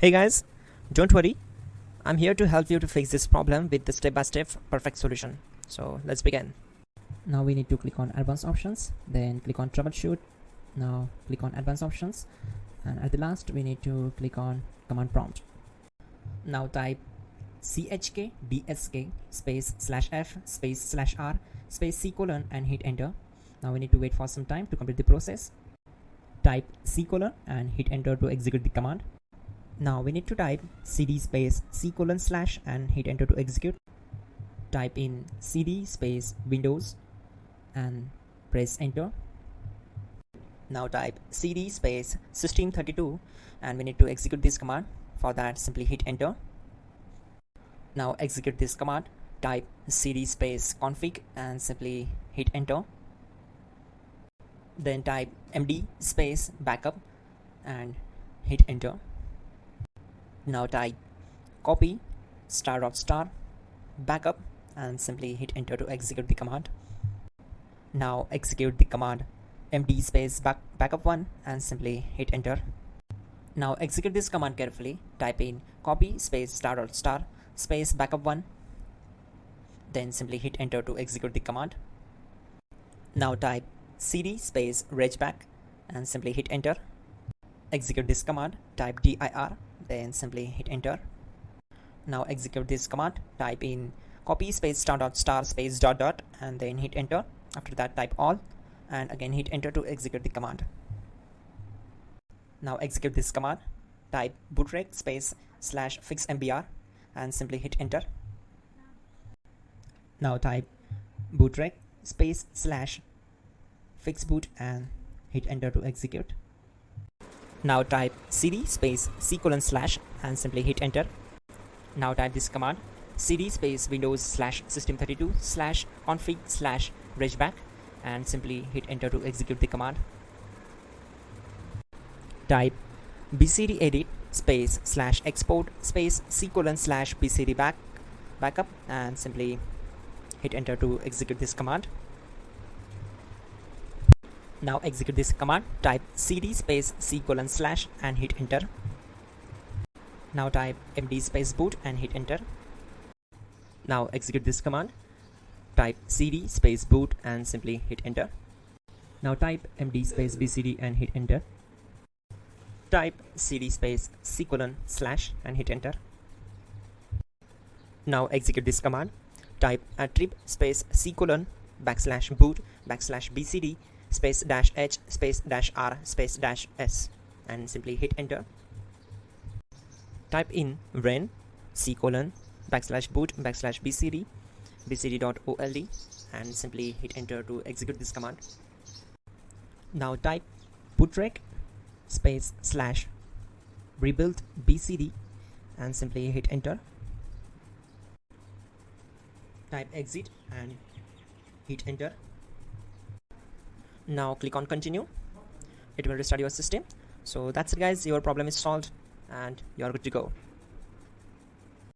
Hey guys, don't worry, I'm here to help you to fix this problem with the step-by-step perfect solution. So let's begin. Now we need to click on advanced options, then click on troubleshoot. Now click on advanced options, and at the last we need to click on command prompt. Now type chkdsk space /f space /r space c colon and hit enter. Now we need to wait for some time to complete the process. Type c colon and hit enter to execute the command. Now we need to type cd space c colon / and hit enter to execute. Type in cd space windows and press enter. Now type cd space system32 and we need to execute this command. For that, simply hit enter. Now execute this command. Type cd space config and simply hit enter. Then type md space backup and hit enter. Now type copy ** backup and simply hit enter to execute the command. Now execute the command md space backup1 and simply hit enter. Now execute this command carefully. Type in copy space ** space backup1, then simply hit enter to execute the command. Now type cd space regback and simply hit enter. Execute this command. Type dir, then simply hit enter. Now execute this command. Type in copy space ** space ... and then hit enter. After that, type all and again hit enter to execute the command. Now execute this command. Type bootrec space /fixmbr and simply hit enter. Now type bootrec space /fixboot and hit enter to execute. Now type cd space c colon / and simply hit enter. Now type this command cd space windows /system32 /config /regback and simply hit enter to execute the command. Type BSOD space /export space c colon /bcd backup and simply hit enter to execute this command. Now execute this command. Type cd space c colon / and hit enter. Now type md space boot and hit enter. Now execute this command. Type cd space boot and simply hit enter. Now type md space bcd and hit enter. Type cd space c colon / and hit enter. Now execute this command. Type attrib space c colon /boot /bcd space -h space -r space -s and simply hit enter. Type in ren c colon /boot /bcd bcd.old and simply hit enter to execute this command. Now type bootrec space /rebuild bcd and simply hit enter. Type exit and hit enter. Now click on continue. It will restart your system. So that's it guys, your problem is solved and you're good to go.